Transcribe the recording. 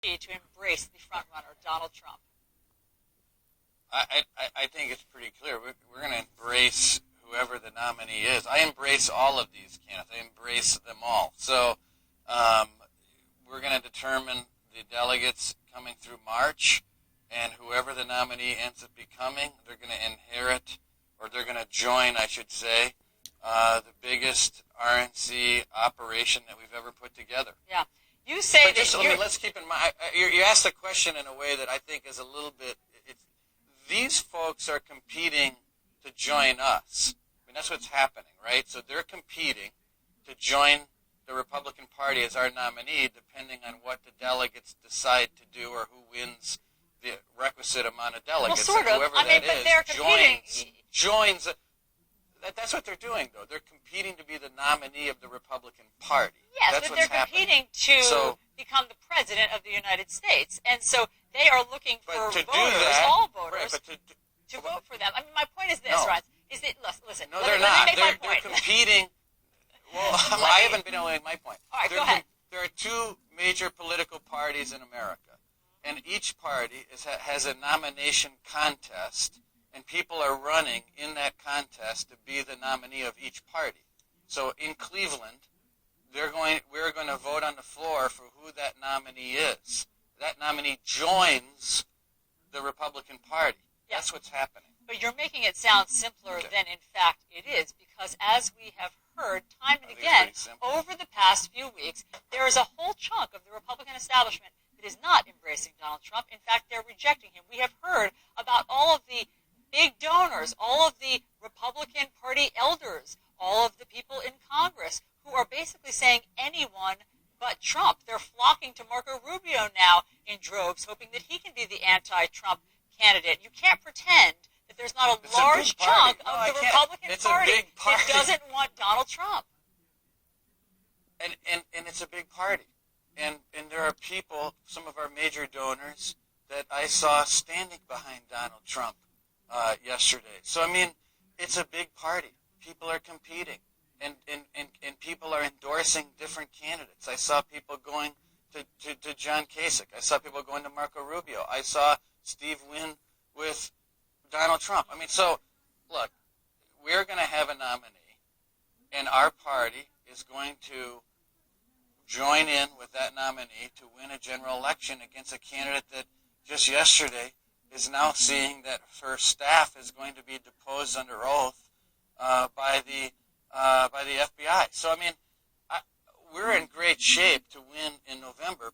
to embrace the front runner, Donald Trump? I think it's pretty clear. We're going to embrace whoever the nominee is. I embrace all of these candidates. I embrace them all. So we're going to determine the delegates coming through March, and whoever the nominee ends up becoming, they're going to inherit, or they're going to join, I should say, the biggest RNC operation that we've ever put together. Yeah. You say but just, let's keep in mind, you asked the question in a way that I think is a little bit, these folks are competing to join us. I mean, that's what's happening, right? So they're competing to join the Republican Party as our nominee, depending on what the delegates decide to do or who wins the requisite amount of delegates. Well, sort of. Whoever They're competing. Joins. That's what they're doing, though. They're competing to be the nominee of the Republican Party. Yes, that's but they're competing to become the president of the United States. And so they are looking for voters, all voters, to vote for them. I mean, my point is this, Ron, is that, listen. No, they're not. They're competing. Well, I haven't been able to make my point. All right, go ahead. There are two major political parties in America, and each party has a nomination contest, and people are running in that contest to be the nominee of each party. So in Cleveland, we're going to vote on the floor for who that nominee is. That nominee joins the Republican Party. Yeah. That's what's happening. But you're making it sound simpler than in fact it is, because as we have heard time and again over the past few weeks, there is a whole chunk of the Republican establishment that is not embracing Donald Trump. In fact, they're rejecting him. We have heard about all of the big donors, all of the Republican Party elders, all of the people in Congress who are basically saying anyone but Trump. They're flocking to Marco Rubio now in droves, hoping that he can be the anti-Trump candidate. You can't pretend that there's not a large chunk of the Republican Party that doesn't want Donald Trump. And it's a big party. And there are people, some of our major donors, that I saw standing behind Donald Trump yesterday. So, I mean, it's a big party. People are competing. And people are endorsing different candidates. I saw people going to John Kasich. I saw people going to Marco Rubio. I saw Steve Wynn with Donald Trump. I mean, so, look, we're going to have a nominee, and our party is going to join in with that nominee to win a general election against a candidate that just yesterday is now seeing that her staff is going to be deposed under oath by the FBI. So, I mean, we're in great shape to win in November,